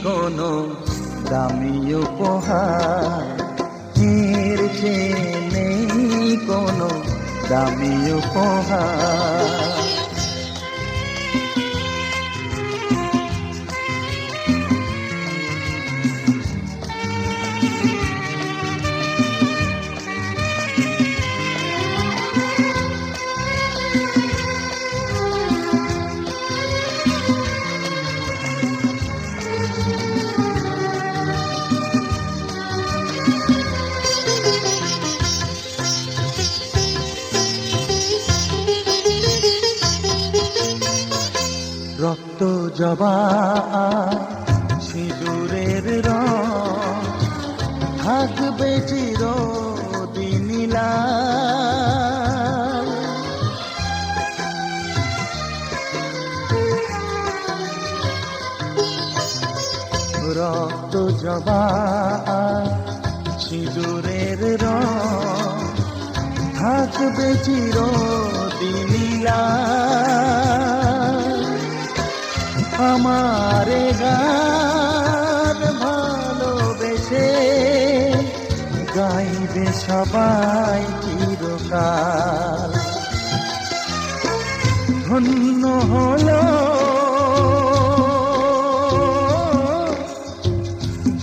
কোনো দামি উপহার, এর চেয়ে নেই কোনো দামি উপহার। রক্ত জবা সিঁদুরের রং থাকবে চিরদিন লাল। রক্ত জবা সিঁদুরের রং থাকবে চিরদিন লাল। আমারে গান ভালোবেসে গাইবে সবাই চিরকাল। ধন্য হলো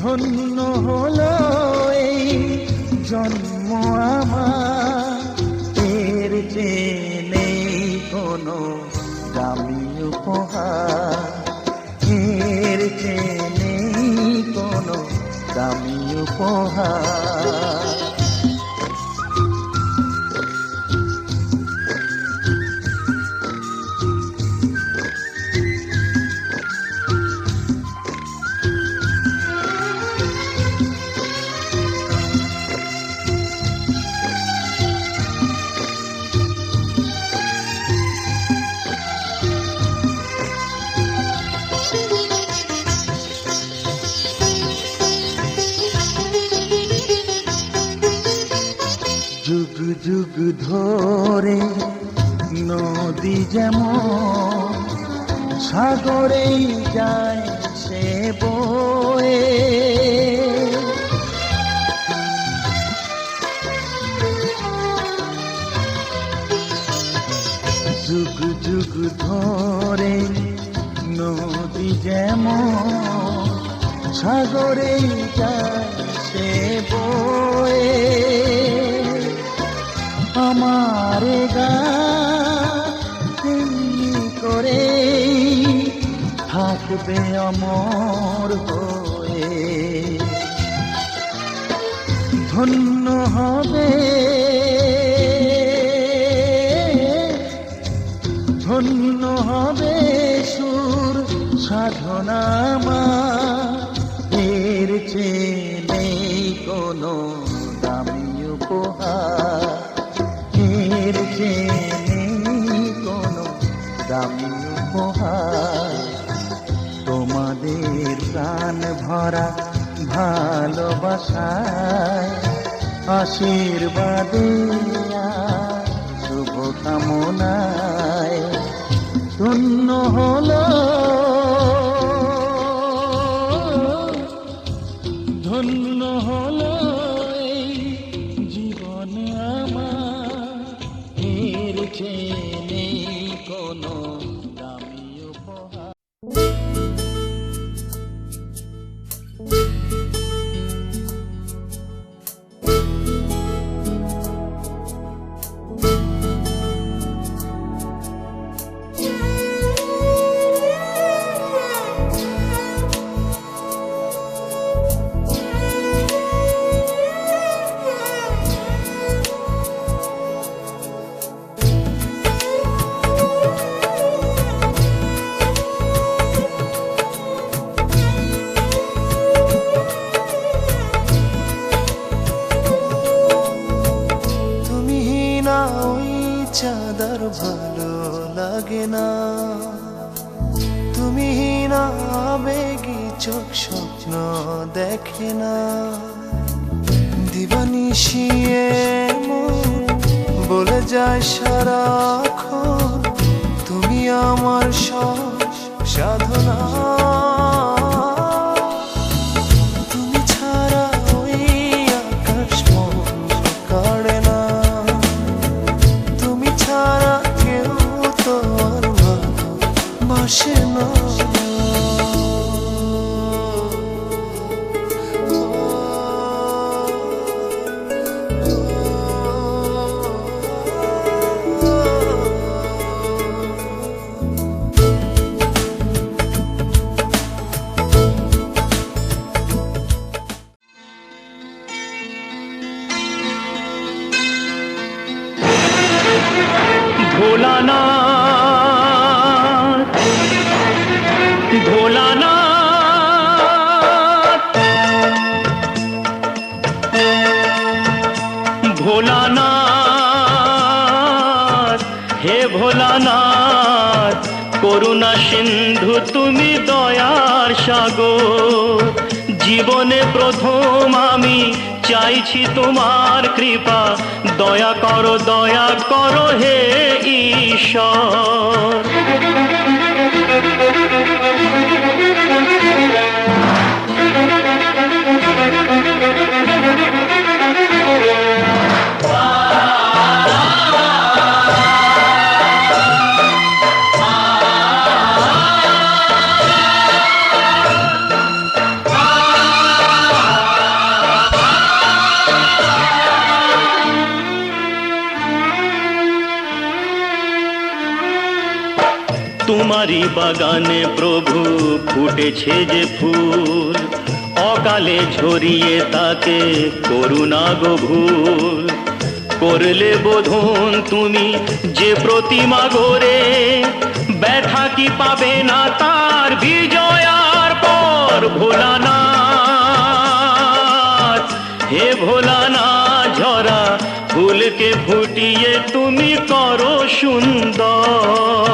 ধন্য হলো এই জন্ম আমার, এর চেয়ে নেই কোনো দামি উপহার, এর চেয়ে নেই কোনো দামি উপহার। যুগ যুগ ধরে নদী যেমন সাগরেই যায় সে বয়ে, যুগ যুগ ধরে নদী যেমন সাগরেই যায় সে বয়ে। আমার গান করে থাকবে অমর হয়ে। ধন্য হবে ধন্য হবে সুর সাধনা আমার, এর চেয়ে নেই কোনো দামি উপহার, এর চেয়ে নেই কোনো দামি উপহার। তোমাদের প্রাণ ভরা ভালোবাসায় আশীর্বাদে শুভ কামনায় শূন্য হলো ধন্য হলো এই জীবন আমার, এর চেয়ে নেই কোনো দামি উপহার। চাঁদার ভালো লাগে না, তুমি না আবেগী চোখ স্বপ্ন দেখে না। দিবানিশিয়ে মন বলে যায় সারাক্ষণ তুমি আমার সব সাধনা। করুণা সিন্ধু তুমি দয়ার সাগর, জীবনে প্রথম আমি চাইছি তোমার কৃপা, দয়া করো হে ঈশ্বর। তোমারি বাগানে প্রভু ফুটেছে যে ফুল, অকালে ঝরিয়ে তাকে করুণা গো ভুল। করলে বোধন তুমি যে প্রতিমা গড়ে, ব্যথা কি পাবে না তার বিজয়ার পর। ভোলানাথ হে ভোলানাথ, ঝরা ফুলকে ফুটিয়ে তুমি করো সুন্দর।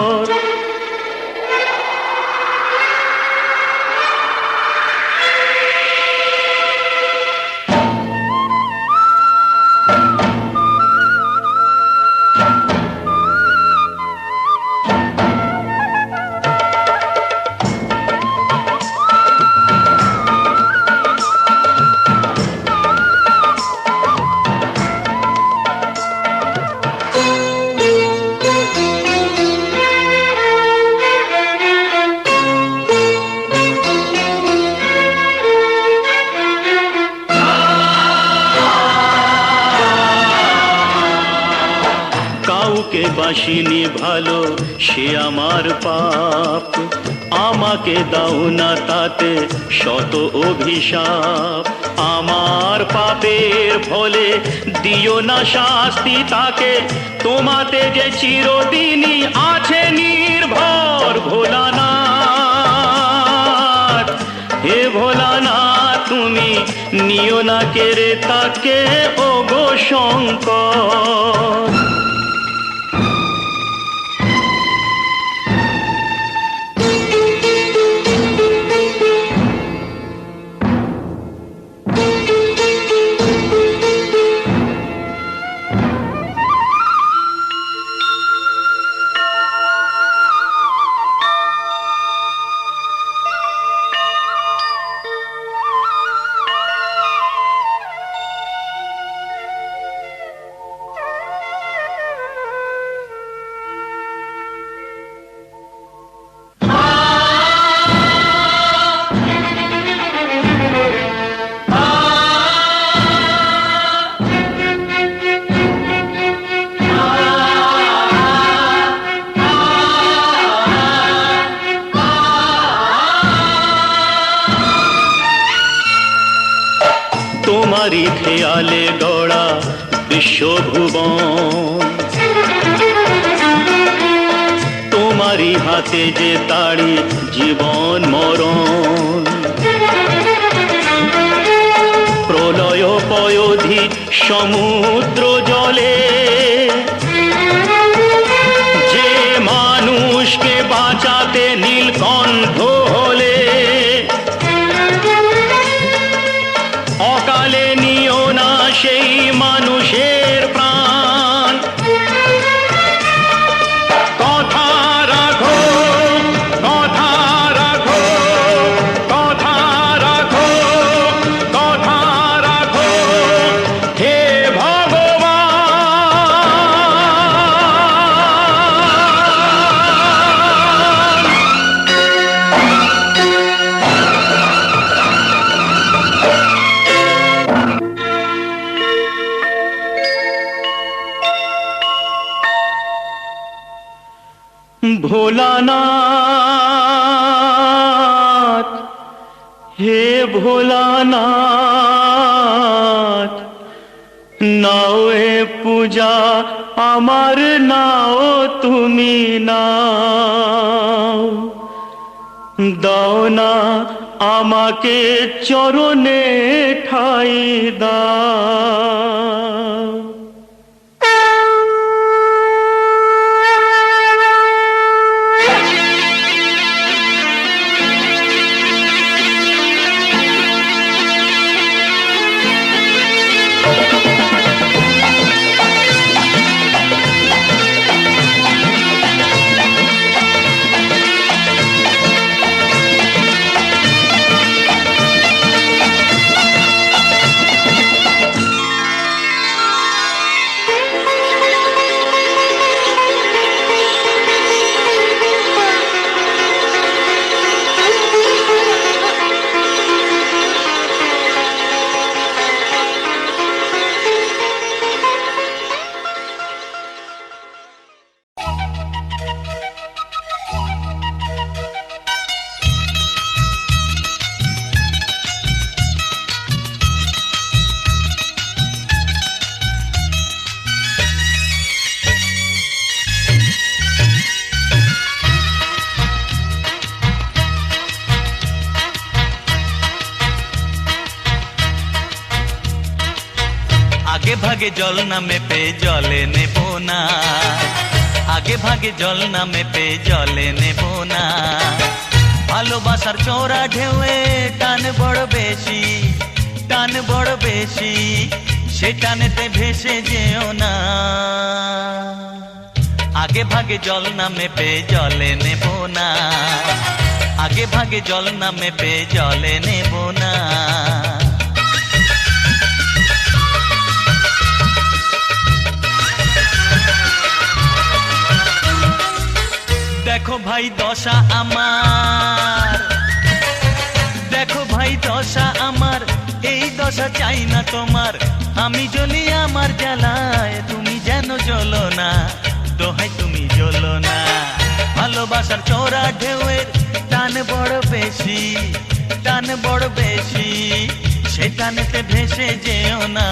কাউকে বাসিনি ভালো সে আমার পাপ, আমাকে দাও না তাতে শত অভিশাপ। আমার পাপের ফলে দিও না শাস্তি তাকে, তোমাতে যে চিরদিনই আছে নির্ভর। ভোলানাথ হে ভোলানাথ, তুমি নিও না কেড়ে তাকে ও গো শঙ্কর। তোমারি খেয়ালে গড়া বিশ্বভুবন, তোমারি হাতে যে তাড়ি জীবন মরণ। প্রলয় পয়োধি সমুদ্র জলে, যে মানুষকে বাঁচাতে নীলকণ্ঠ হলে, অকালে নিও না সেই মানুষের প্রাণ। কথা রাখো, কথা রাখো, কথা রাখো, কথা রাখো হে ভগবান। ভোলানাথ হে ভোলানাথ, নাও এ পূজা আমার, নাও তুমি নাও। দাও না আমাকে চরণে ঠাই দাও। আগে ভাগে জল নামে পে জলে নেব না, আগে ভাগে জল নামে পে জলে নেব না। ভালোবাসার চোরা ঢেউয়ে টান বড় বেশি, টান বড় বেশি, সে টানেতে ভেসে যেও না। আগে ভাগে জল নামে পে জলে নেব না, আগে ভাগে জল নামে পে জলে নেব না। দেখো ভাই দশা আমার, দেখো ভাই দশা আমার, এই দশা চাই না তোমার। আমি জ্বলি আমার জ্বালায়, তুমি যেন জ্বলো না, দোহাই তুমি জ্বলো না। ভালোবাসার চোরা ঢেউয়ের টান বড় বেশি, টান বড় বেশি, সে টানেতে ভেসে যেও না।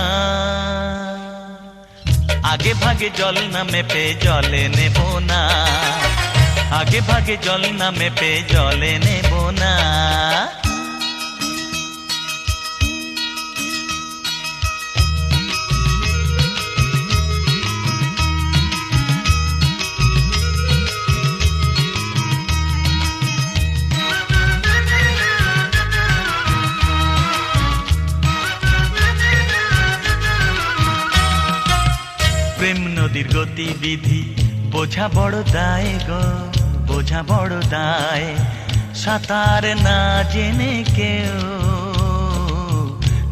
আগে ভাগে জল নামে পে জলে নেব না, আগে ভাগে জল নামে পে জলে নেব না। প্রেম নদীর গতিবিধি বোঝা বড় দায় গো, বোঝা বড় দায়। সাঁতার না জেনে কেউ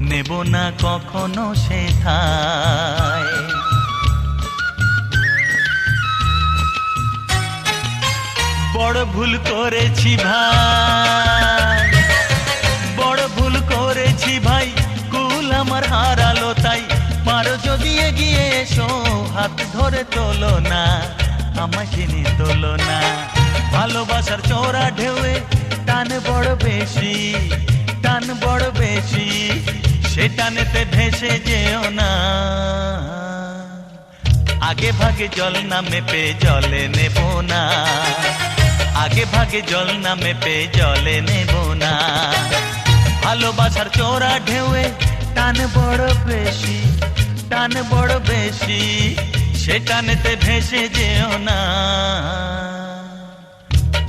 নেব না কখনো সেথায়। বড় ভুল করেছি ভাই, বড় ভুল করেছি ভাই, কুল আমার হারালো তাই। পারো যদি এগিয়ে এসো, হাত ধরে তোলো না, আমায় চিনি তোলো না। ভালোবাসার চোরা ঢেউয়ে টান বড় বেশি, টান বড় বেশি, সে টানেতে ভেসে যেও না। আগে ভাগে জল নামে পে জলে নেব না, আগে ভাগে জল নামে পে জলে নেব না। ভালোবাসার চোরা ঢেউয়ে টান বড় বেশি, টান বড় বেশি, সে টানেতে ভেসে যেও না।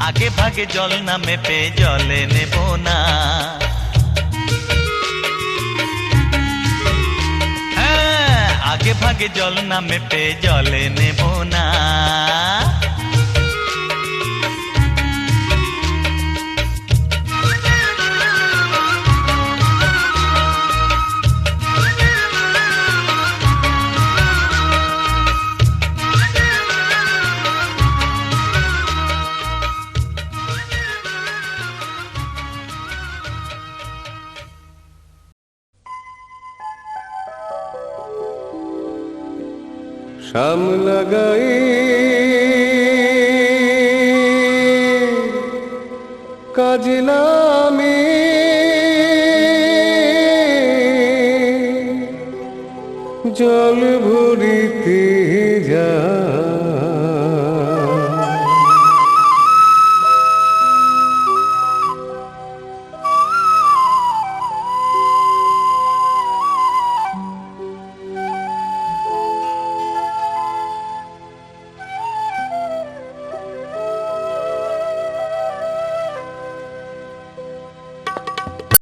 আগে ভাগে জল নামে পে জলে নেব না, হ্যাঁ আগে ভাগে জল নামে পে জলে নেব না। শাম লাগাই কাজলামে জল ভরিতে